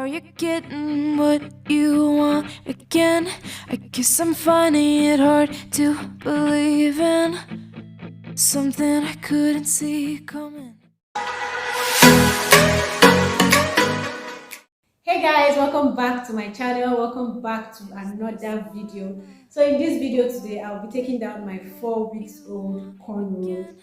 Are you getting what you want again? I guess I'm finding it hard to believe in something I couldn't see coming. Hey guys, welcome back to my channel. Welcome back to another video. So in this video today, I'll be taking down my 4 weeks old cornrows,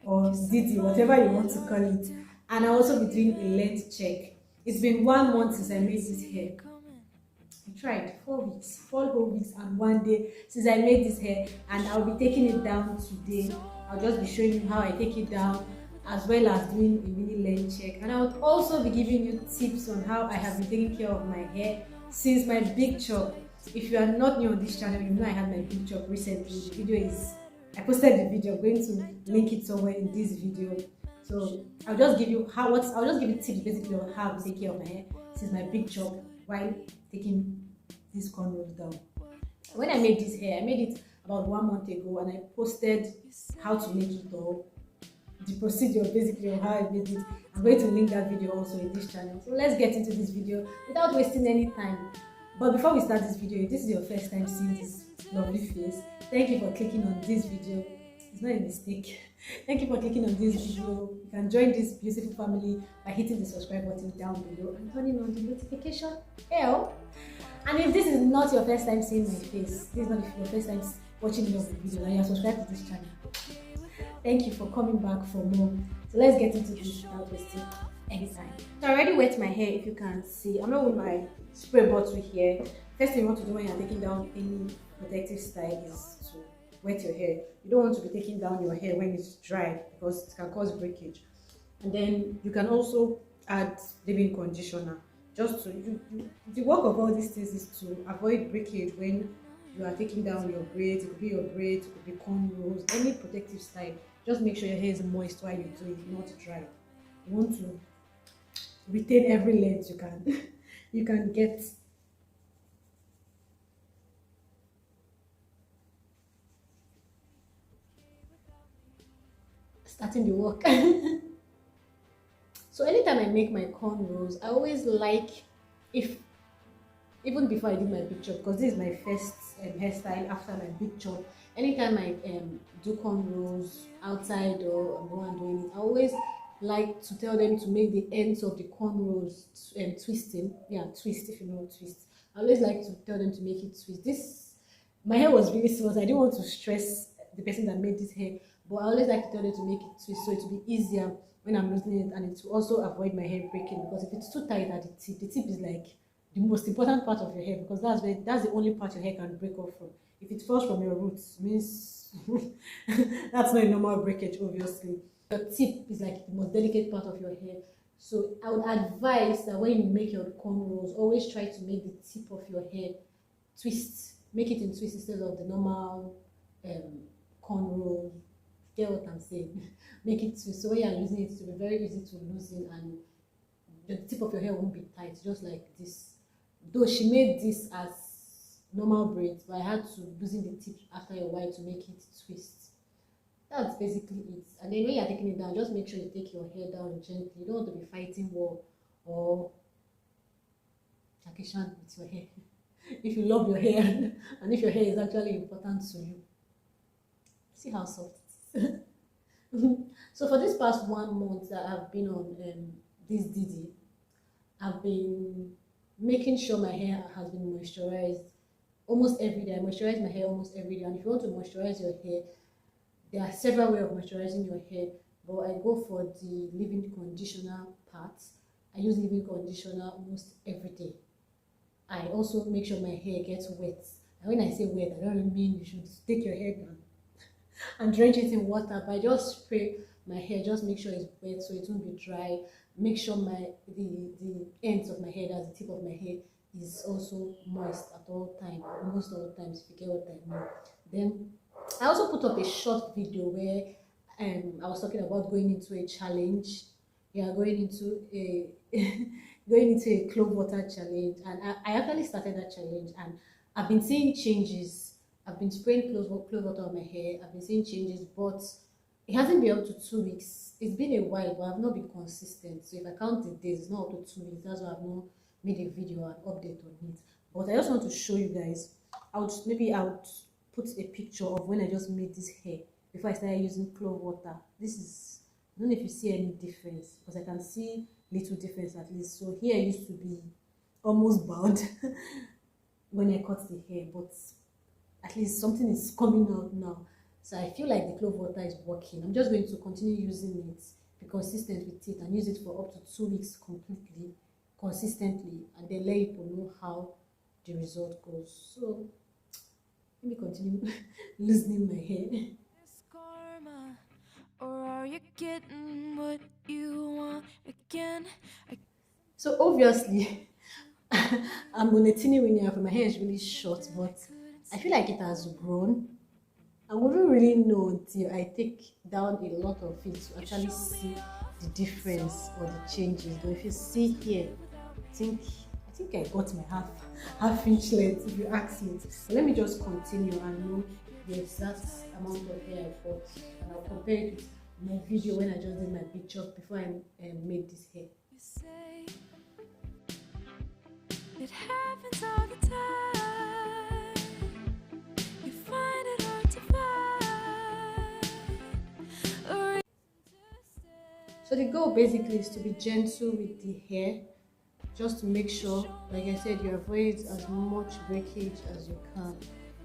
or Didi, whatever you want to call it, and I'll also be doing a length check. It's been 1 month since I made this hair. I tried 4 weeks, 4 whole weeks and 1 day since I made this hair, and I'll be taking it down today. I'll just be showing you how I take it down, as well as doing a mini length check, and I would also be giving you tips on how I have been taking care of my hair since my big chop. If you are not new on this channel, you know I had my big chop recently. The video is, I posted the video. I'm going to link it somewhere in this video. So I'll just give you I'll just give you tips basically on how to take care of my hair since my big chop while taking these cornrows down. When I made this hair, I made it about 1 month ago, and I posted how to make it all, the procedure basically of how I made it. I'm going to link that video also in this channel. So let's get into this video without wasting any time. But before we start this video, if this is your first time seeing this lovely face, thank you for clicking on this video. It's not a mistake. Thank you for clicking on this video. You can join this beautiful family by hitting the subscribe button down below and turning on the notification bell. And if this is not your first time seeing my face, this is not your first time watching the video, and you are subscribed to this channel, thank you for coming back for more. So let's get into this without wasting any time. So I already wet my hair, if you can see. I'm not with my spray bottle here. First thing you want to do when you're taking down any protective style is to wet your hair. You don't want to be taking down your hair when it's dry because it can cause breakage. And then you can also add leave-in conditioner. Just to the work of all these things is to avoid breakage when you are taking down your braids. It could be your braids, it could be cornrows, any protective style. Just make sure your hair is moist while you do it, not dry. You want to retain every length you can you can get. Starting the work. So anytime I make my cornrows, I always like, even before I did my big chop, because this is my first hairstyle after my big chop. Anytime I do cornrows outside or I'm going doing it, I always like to tell them to make the ends of the cornrows twisting. Yeah, twist, if you know twist. I always like to tell them to make it twist. My hair was really small, so I didn't want to stress the person that made this hair, but I always like to tell them to make it twist so it will be easier when I'm losing it, and it will also avoid my hair breaking, because if it's too tight at the tip is like the most important part of your hair, because that's the only part your hair can break off from. If it falls from your roots, means that's not a normal breakage, obviously. Your tip is like the most delicate part of your hair. So I would advise that when you make your cornrows, always try to make the tip of your hair twist. Make it in twist instead of the normal cornrow. Get what I'm saying? Make it twist. So when you're using it, it will be very easy to loosen, and the tip of your hair won't be tight, just like this. Though she made this as normal braids, but I had to loosen the tip after a while to make it twist. That's basically it. And then when you're taking it down, just make sure you take your hair down gently. You don't want to be fighting war or Jackie with your hair. If you love your hair and if your hair is actually important to you. See how soft it is. So for this past 1 month that I've been on this Didi, I've been making sure my hair has been moisturized almost every day. I moisturize my hair almost every day, and if you want to moisturize your hair, there are several ways of moisturizing your hair, but I go for the leave-in conditioner part. I use leave-in conditioner almost every day. I also make sure my hair gets wet, and when I say wet, I don't mean you should take your hair down and drench it in water, but I just spray my hair, just make sure it's wet so it won't be dry. Make sure the ends of my hair, that's the tip of my hair, is also moist at all times, most of the times, if you get what I mean. Then I also put up a short video where I was talking about going into a challenge. Yeah, going into a going into a clove water challenge, and I actually started that challenge, and I've been seeing changes. I've been spraying clove water on my hair. I've been seeing changes, but it hasn't been up to 2 weeks. It's been a while, but I've not been consistent. So if I count the days, it's not up to 2 weeks. That's why I've not made a video and update on it. But I just want to show you guys. I would put a picture of when I just made this hair before I started using clove water. This is, I don't know if you see any difference, because I can see little difference at least. So here used to be almost bald when I cut the hair, but at least something is coming out now. So I feel like the clove water is working. I'm just going to continue using it, be consistent with it, and use it for up to 2 weeks completely, consistently, and then let people know how the result goes. So let me continue loosening my hair. Karma, or are you getting what you want again? So obviously, I'm on a teeny weeny after my hair is really short, but I feel like it has grown. I wouldn't really know until I take down a lot of it to actually see the difference or the changes. But if you see here, I think I got my half inch length if you ask me. But let me just continue and know the exact amount of hair I got, and I'll compare it with my video when I just did my picture before I made this hair. You say it happens all the time. You find it hard to find. So the goal basically is to be gentle with the hair, just to make sure, like I said, you avoid as much breakage as you can.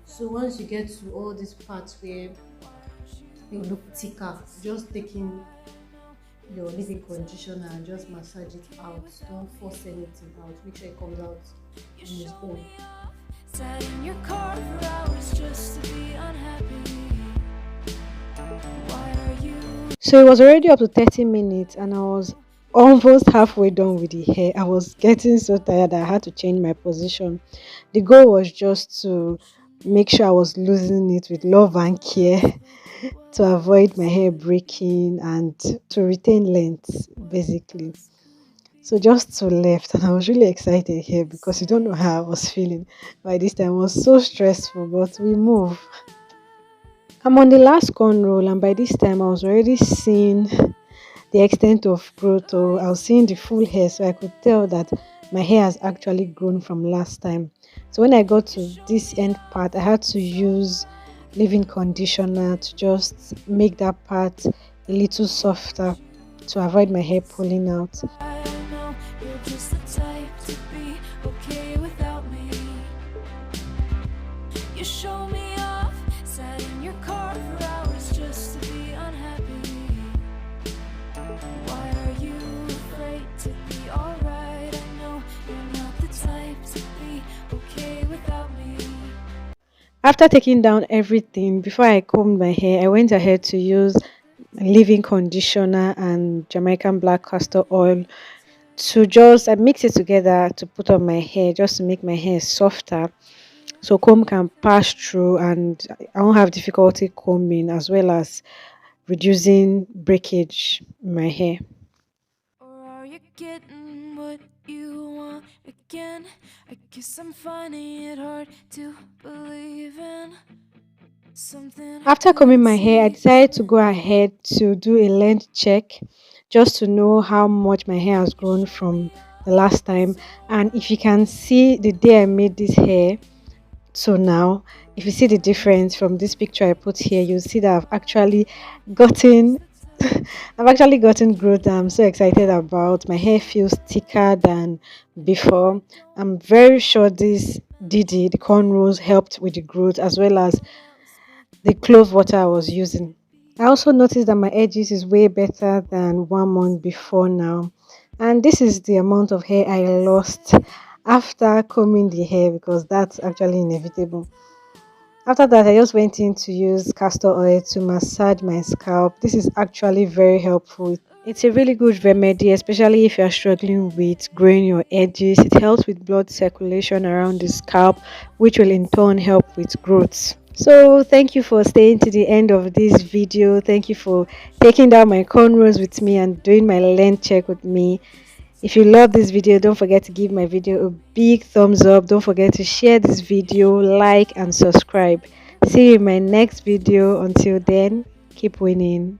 So once you get to all these parts where you look thicker, just taking your leave-in conditioner and just massage it out. Don't force anything out. Make sure it comes out on its own. Sat in your car for hours just to be unhappy. Why are you? So it was already up to 30 minutes and I was almost halfway done with the hair. I was getting so tired that I had to change my position. The goal was just to make sure I was losing it with love and care to avoid my hair breaking and to retain length basically. So just to left and I was really excited here because you don't know how I was feeling by this time. It was so stressful, but we move. I'm on the last corn roll and by this time I was already seeing the extent of growth, or I was seeing the full hair, so I could tell that my hair has actually grown from last time. So when I got to this end part, I had to use leave-in conditioner to just make that part a little softer to avoid my hair pulling out. I know you're just the type to be okay without me. You show me off, sat in your car for hours just to be unhappy. Why are you afraid to be alright? I know you're not the type to be okay without me. After taking down everything, before I combed my hair, I went ahead to use leave-in conditioner and Jamaican black castor oil to just I mix it together to put on my hair just to make my hair softer so comb can pass through and I won't have difficulty combing, as well as reducing breakage in my hair. Or are you getting what you want again? I guess I'm finding it hard to believe in something. After combing my hair, I decided to go ahead to do a length check just to know how much my hair has grown from the last time. And if you can see the day I made this hair to now, if you see the difference from this picture I put here, you'll see that gotten I've actually gotten growth that I'm so excited about. My hair feels thicker than before. I'm very sure this Didi, the cornrows, helped with the growth, as well as the clove water I was using. I also noticed that my edges is way better than 1 month before now. And this is the amount of hair I lost after combing the hair, because that's actually inevitable. After that, I just went in to use castor oil to massage my scalp. This is actually very helpful. It's a really good remedy, especially if you're struggling with growing your edges. It helps with blood circulation around the scalp, which will in turn help with growth. So thank you for staying to the end of this video. Thank you for taking down my cornrows with me and doing my length check with me. If you love this video, don't forget to give my video a big thumbs up. Don't forget to share this video, like and subscribe. See you in my next video. Until then, keep winning.